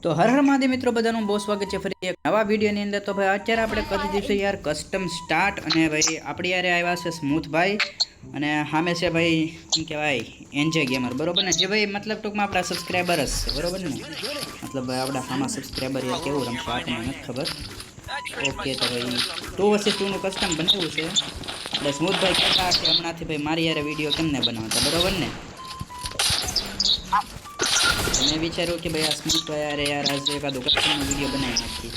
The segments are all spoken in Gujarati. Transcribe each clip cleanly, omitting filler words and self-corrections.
તો હર હર મહાદેવ મિત્રો બધાનું બહુ સ્વાગત છે ફરી એક નવા વિડીયોની અંદર। તો ભાઈ અત્યારે આપણે કરી દઈશું યાર કસ્ટમ સ્ટાર્ટ અને ભાઈ આપણી યારે આવ્યા છે સ્મૂથભાઈ અને સામે છે ભાઈ શું કહેવાય એનજે ગેમર બરોબર ને, જે ભાઈ મતલબ ટૂંકમાં આપણા સબસ્ક્રાઈબર જ છે બરોબર ને, મતલબ ભાઈ આપણા આમાં સબસ્ક્રાઈબર યાર કેવું રમશે આપણને નથી ખબર। ઓકે તો ભાઈ 2 vs 2 નું કસ્ટમ બનાવ્યું છે એટલે સ્મૂથભાઈ કહેતા કે હમણાંથી ભાઈ મારી યારે વિડીયો કેમ ને બનાવતા બરોબર ને। મેં વિચાર્યું કે ભાઈ આ સ્મૂથભાઈ યારે યાર આજે એકાદો કસ્ટમનો વિડીયો બનાવી નાખીએ।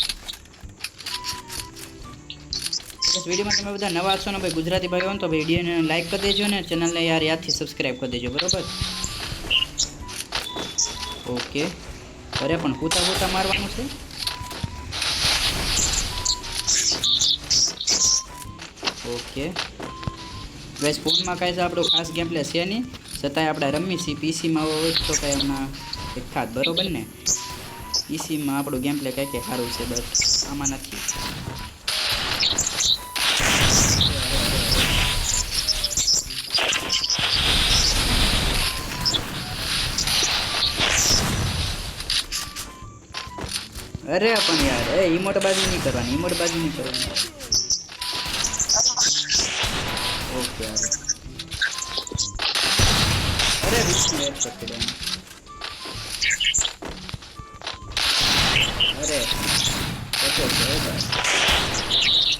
બસ વિડીયોમાં તમે બધા નવા છો ને ભાઈ ગુજરાતી ભાઈઓ તો ભાઈ વિડીયોને લાઈક કરી દેજો ને ચેનલને યાર યાદથી સબસ્ક્રાઈબ કરી દેજો બરોબર। ઓકે અરે પણ કૂતા મારવાનું છે। ઓકે ગાઈસ ફોનમાં કાંઈ આપણો ખાસ ગેમ પ્લે છે નહીં, છતાંય આપણે રમી છીએ પીસીમાં હોય તો કાંઈ હમણાં એક થાત બરોબર ને। પીસીમાં આપણું ગેમ પ્લે કાંઈ સારું છે બસ આમાં નથી। અરે પણ યાર એ ઈમોટ બાજી નહીં કરવાની, ઈમોટ બાજી નહીં કરવાની। ઓકે અરે વિષ્ણુ એડ કરી દે અરે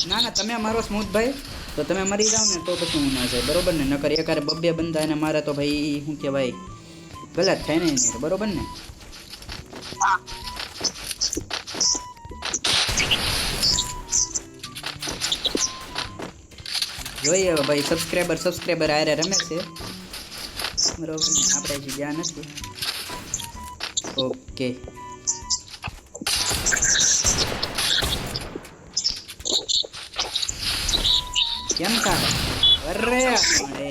ના ના તમે મારો સ્મૂથભાઈ તો તમે મરી જાઓ ને તો પછી હું ના જાય બરોબર ને, નકર એકારે બબ્બે બંદા એને મારે તો ભાઈ શું કહેવાય ગલત થાય ને નહીં બરોબર ને। જોઈએ હવે ભાઈ સબસ્ક્રાઈબર આરે રમે છે બરોબર ને, આપણે હજી જ્યાં નથી। ઓકે કેમ થાય અરે મળે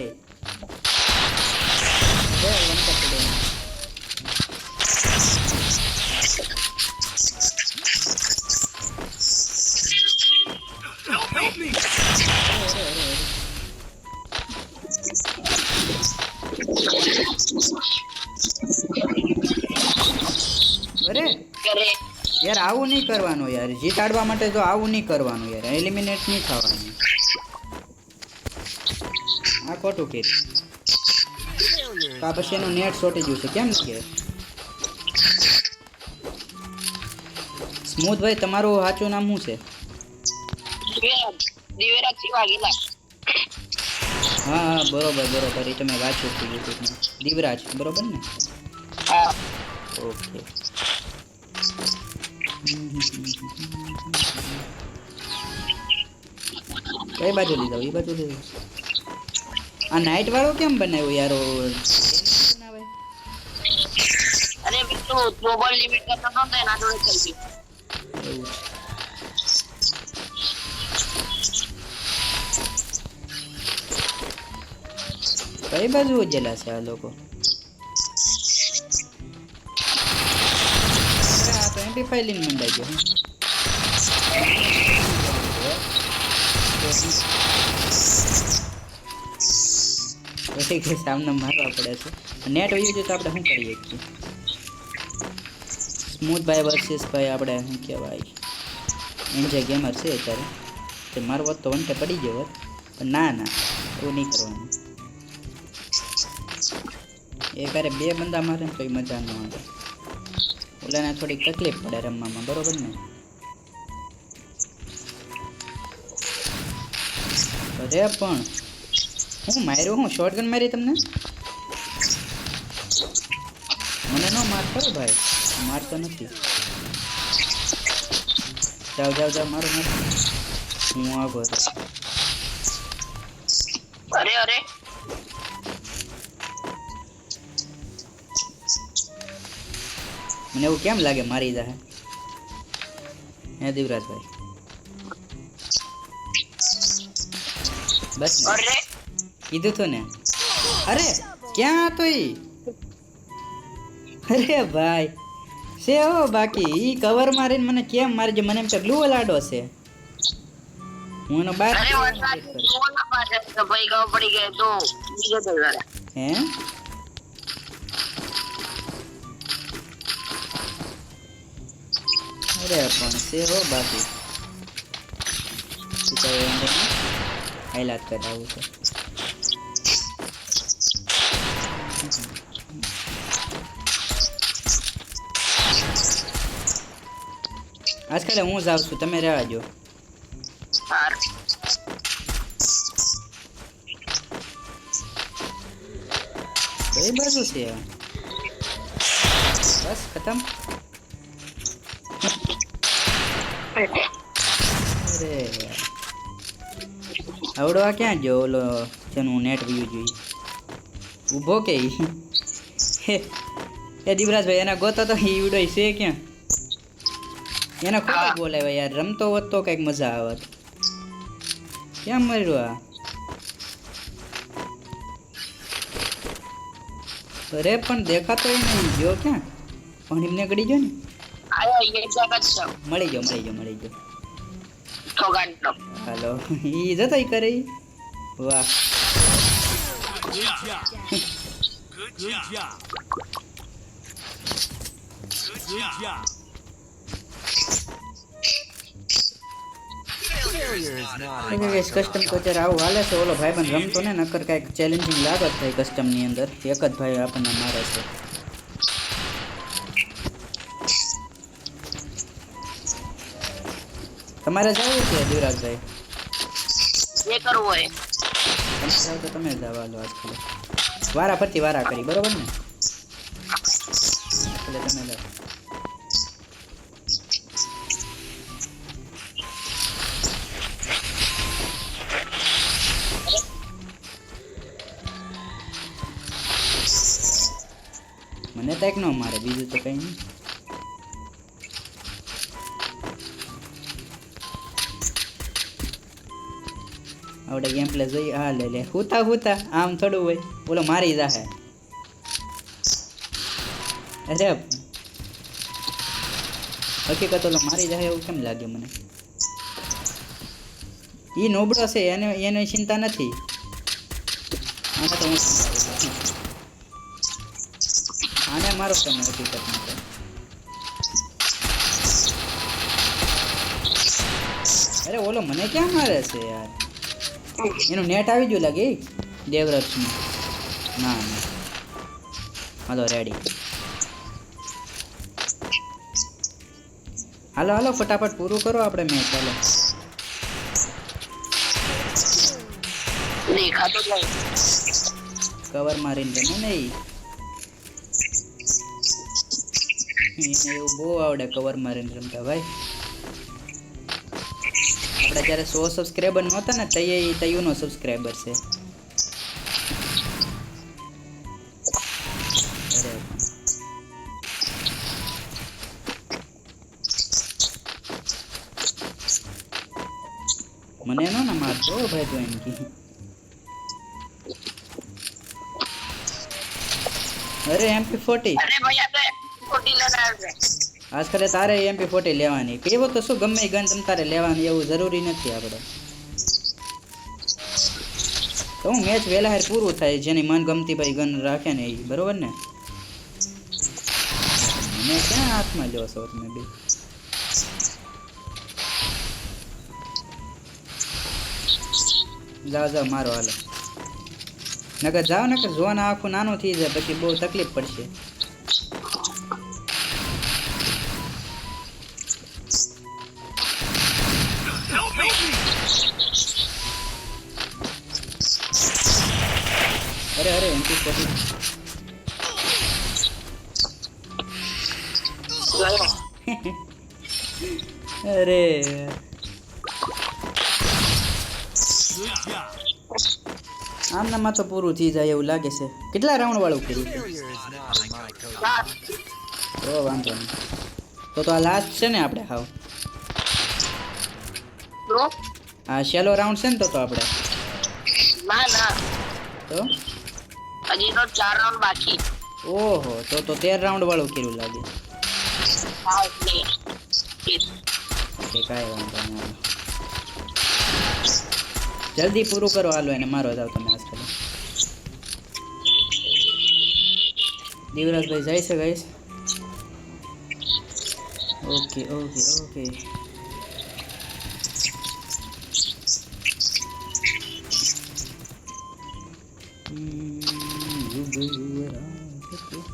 અરે યાર આવું નહીં કરવાનું યાર, જીતાડવા માટે તો આવું નહીં કરવાનું યાર, એલિમિનેટ નહીં થવાનું, આ ખોટું કીધું। આ પછી એનું નેટ શોર્ટેજ છે કેમ કે સ્મૂથભાઈ તમારું સાચું નામ શું છે? હા બરોબર એ તમે વાંચ્યું હતું યુટ્યુબમાં દિવરાજ બરોબર ને। ઓકે કઈ બાજુ લીધા એ બાજુ લીધું। આ નાઈટ વાળો કેમ બનાવ્યો યાર? અરે તો ગ્લોબલ લિમિટ કરતો તો એના જોડે થઈ ગયું। કઈ બાજુ ઉજેલા છે આ લોકો? આ તો MP5 લીન મંડાઈ ગયો કે સામને મારવા પડે છે, નેટ હોય તો આપણે શું કરીએ છીએ? સ્મૂથભાઈ વર્સિસ ભાઈ આપણે શું કહેવાય એનજે ગેમર છે અત્યારે, તે મારો હોત તો વંટે પડી ગયો હોત પણ ના એવું નહીં કરવાનું। એકારે બે બંદા મારે ને તો એ મજા ન આવે, ઓલાને થોડીક તકલીફ પડે રમવામાં બરોબર ને। અરે પણ હું માર્યો, હું શોટગન મારી તમને? મને ન મારતો ભાઈ, મારતો નથી। જાઓ મારો નથી, હું આગો અરે મને એવું કેમ લાગે મારી જાય હે દિવરાજભાઈ? બસ કીધું તો ને। અરે ક્યાં હતો ઈ? અરે ભાઈ છે હો, બાકી ઈ કવર મારીને મને કેમ મારજે, મને એમ કે ગ્લુ લાડો છે, હું એનો બાર ભાઈ ગાવ પડી ગયો તો હે અરે પણ છે હો બાકી હાઈલાત કરાવું છે આજકાલ હું જ આવું છું તમે રહેવા જો હાર કઈ બાજુ છે બસ ખતમ અરે યાર. આવડો આ ક્યાં ગયો ઓલો જેનું નેટ વ્યૂ જોઈએ ઊભો કે ઈ? એ દિવરાજભાઈ એના ગોતો તો ઈવડો છે ક્યાં એના ખોટો બોલાવે યાર રમતો હોત તો કઈક મજા આવત કેમ મર્યો આ અરે પણ દેખાતો નહીં ગયો ક્યાં પણ એમને ગડી ગયો ને આયો એક જ છે મળી ગયો ઠોગાડનો હાલો ઈ જતો ઈ કરે ઈ. વાહ Good job. Good job. Good job. Custom તો અત્યારે આવું હાલે છે ઓલો ભાઈ પણ રમતો ને નકર કાંઈક ચેલેન્જિંગ લાગત થાય કસ્ટમ ની અંદર એક જ ભાઈ આપણને મારે છે તમારે જવું છે દિવરાજભાઈ જે કરવું હોય તમે જાવ તો તમે જાવ હાલો આજકાલ વારા ફરતી વારા કરી બરોબર ને એટલે તમે જાઓ મને તો એક નો મારે બીજું તો કઈ નહીં આવડે ગેમ પ્લે જોઈએ હા લે હુતા હુતા આમ થોડું હોય બોલો મારી જાહે અરે હકીકત ઓલો મારી જાહે એવું કેમ લાગે મને ઈ નોબળો છે એને ચિંતા નથી આને તો હું આને મારો તમે હકીકતમાં તો અરે ઓલો મને ક્યાં મારે છે યાર એનું નેટ આવી ગયું લાગે દેવરથનું ના ના હાલો રેડી હાલો હાલો ફટાફટ પૂરું કરો આપણે મેચ ચાલો દેખાતો જ નહીં કવર મારીને રમે ને એને એવું બહુ આવડે કવર મારીને રમતા ભાઈ આપણે જ્યારે 100 સબસ્ક્રાઈબર નહોતા ને તયુનો સબસ્ક્રાઈબર છે મને એનો ના મારતો ભાઈ તો એમ કી અરે MP40 અરે ભૈયા તો ખોટી લડાવે આજકાલ તારે MP40 લેવાની કેવો તો શું ગમે ગન તમ તારે લેવાની એવું જરૂરી નથી આપણે તો હું મેચ વેલા હાર પૂરું થાય જેની મન ગમતી ભાઈ ગન રાખે ને એ બરોબર ને મને ક્યાં હાથમાં લ્યો છો તમે બે જાઓ મારો હાલો નકર જાઓ ને કે ઝોન આખું નાનું થઈ જાય પછી બહુ તકલીફ પડશે અરે MP40 અરે Good job. આમનામાં તો પૂરું થઈ જાય એવું લાગે છે કેટલા રાઉન્ડ વાળું કર્યું છે તો વાંધો નહીં તો આ લાસ્ટ છે ને આપણે હાવ આ શેલો રાઉન્ડ છે ને તો આપણે ના ના તો હજી તો 4 રાઉન્ડ બાકી ઓહો તો 13 રાઉન્ડ વાળું કર્યું લાગે હા એટલે કે કાંઈ વાંધો નહીં જલ્દી પૂરું કરો હાલો એને મારો જાવ તમે આજકાલ દિવરાજભાઈ જાય છે ગાઈસ ઓકે ઓકે ઓકે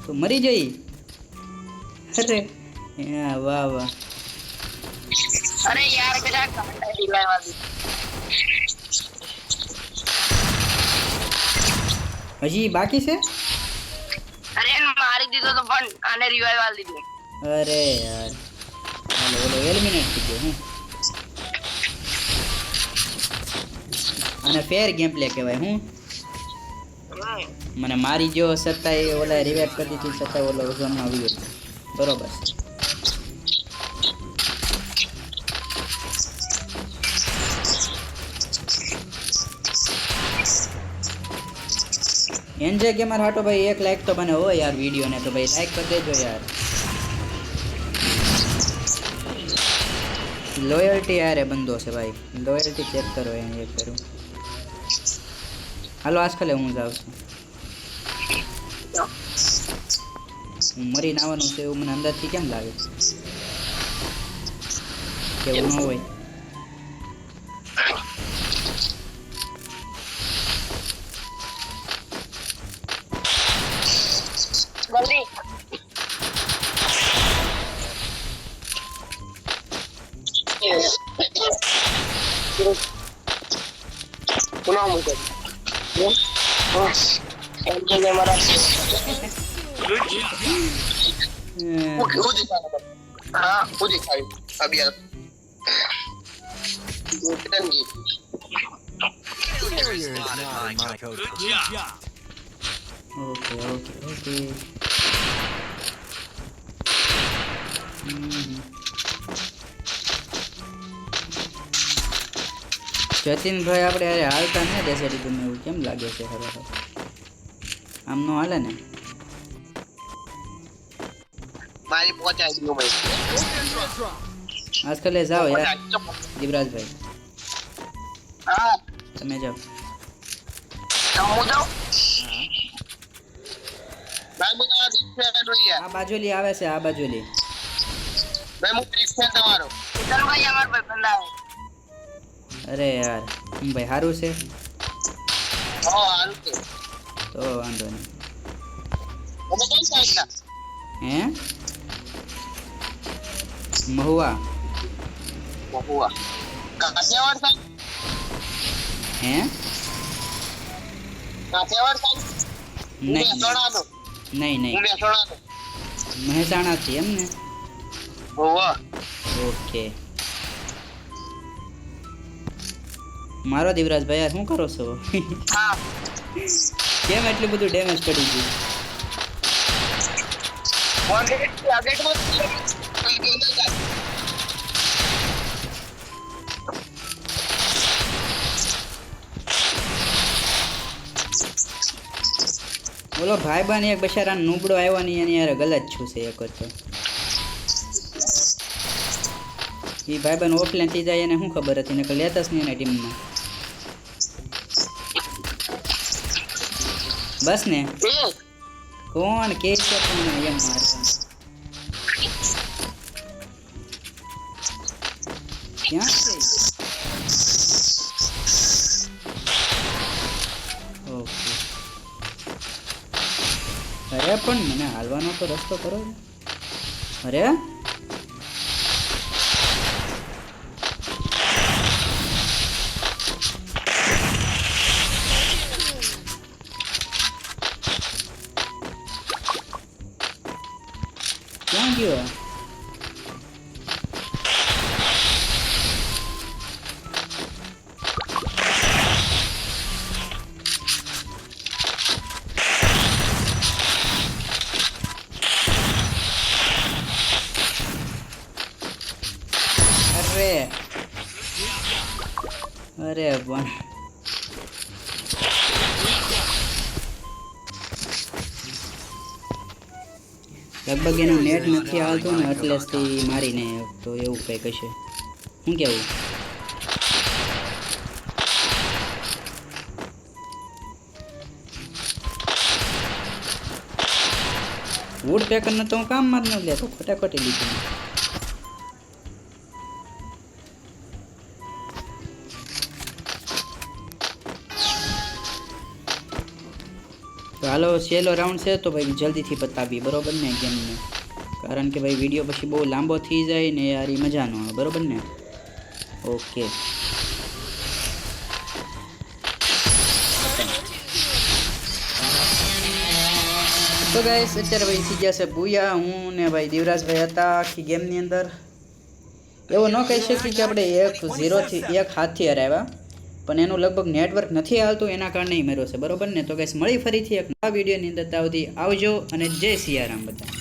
તો મરી જઈ અરે હા, વાહ વાહ અરે યાર બેટા કાંટા રિવાઇવ આવી હજી બાકી છે અરે એને મારી દીધો તો પણ આને રિવાઇવ આલી દીધો અરે યાર હાલો ઓલો એલિમિનેટ થઈ ગયો હું અને ફેર ગેમ પ્લે કહેવાય હું મને મારી ગયો છતાંય ઓલા રિવાઇવ કરી દીધી છતાંય ઓલો ઝોનમાં આવી ગયો બરોબર એન્જોય ગેમર હાટો ભાઈ એક લાઈક તો બને હોય યાર વિડીયો ને તો ભાઈ લાઈક કરી દેજો યાર લોયલ્ટી યાર બંધો છે ભાઈ લોયલ્ટી ચેક કરો એને એક કરું હાલો આજકાલે હું જાઉં છું હું મરીને આવવાનું છે એવું મને અંદાજથી કેમ લાગે કેવું ન હોય જલ્દી પુનઃ મૂકો એમ કે મારા Good job. હું દેખાય હા હું દેખાય અબ યાર ગોતનજી Good job. Okay okay okay જતીનભાઈ આપણે અરે હાલતા ને દેસાડી ગમે એવું કેમ લાગે છે ખરેખર આમ નો હાલે ને મારી પહોંચાઈ ગયો ભાઈ આજકાલ જાઓ યાર દીવરાજભાઈ હા તમે જાઓ હું જાઉં ભાઈ બધા ડિફેન્ડ હોય યાર આ બાજુલી આવે છે આ બાજુલી ભાઈ હું ડિફેન્ડ તમારો ચલ ભાઈ અમાર ભાઈ બંદા અરે યાર ભાઈ સારું છે હો હાલ કે તો વાંધો નહીં તમે કઈ સાઈડ ના હે મહુવા બહુઆ કાઠિયાવાડ સાઈડ હે કાઠિયાવાડ સાઈડ નહીં મહેસાણાનો નહીં હું નહીં મહેસાણાનો મહેસાણાથી એમ ને બહુઆ ઓકે મારો દીવરાજભાઈ યાર શું કરો છો હા કેમ એટલું બધું ડેમેજ પડી ગયું ટાર્ગેટમાં બોલો ભાઈ બાન એક બચારા નુબડો આવ્યો નહીં એની યાર ગલત છું છે એક તો એ ભાઈ બાન ઓફલાઈન થી જાય એને શું ખબર હતી ને લેતા જ નહીં એના ટીમમાં બસ ને કોણ કે છે પણ એમ મારવાનું ક્યાં છે ઓકે અરે પણ મને હાલવાનો તો રસ્તો કરો ને. અરે ક્યાં ગયો અરે પણ લગભગ એનું નેટ નથી આવતું ને એટલે જ મારીને તો એવું કંઈક હશે શું કેવું વુડ પેકર ને તો હું કામ માં જ ન લેતો ખોટા ખોટી લીધું હાલો છેલ્લો રાઉન્ડ છે તો ભાઈ જલ્દીથી પતાવી બરોબર ને ગેમને, કારણ કે ભાઈ વિડીયો પછી બહુ લાંબો થઈ જાય ને યાર એ મજા ન આવે બરોબર ને. ઓકે તો ગાઈસ અત્યારે ભાઈ થઈ ગયા છે બુયા. હું ને ભાઈ દેવરાજભાઈ હતા આખી ગેમની અંદર. એવું ન કહી શકીએ કે આપણે 1-0 થી 1 હાથથી હરાવ્યા, પણ એનું લગભગ નેટવર્ક નથી હાલતું એના કારણે મેળવ્યો છે બરોબર ને. તો ગાઈસ મળી ફરીથી એક નવા વિડીયોની અંદર. ત્યાં સુધી આવજો અને જય સિયારામ બધા.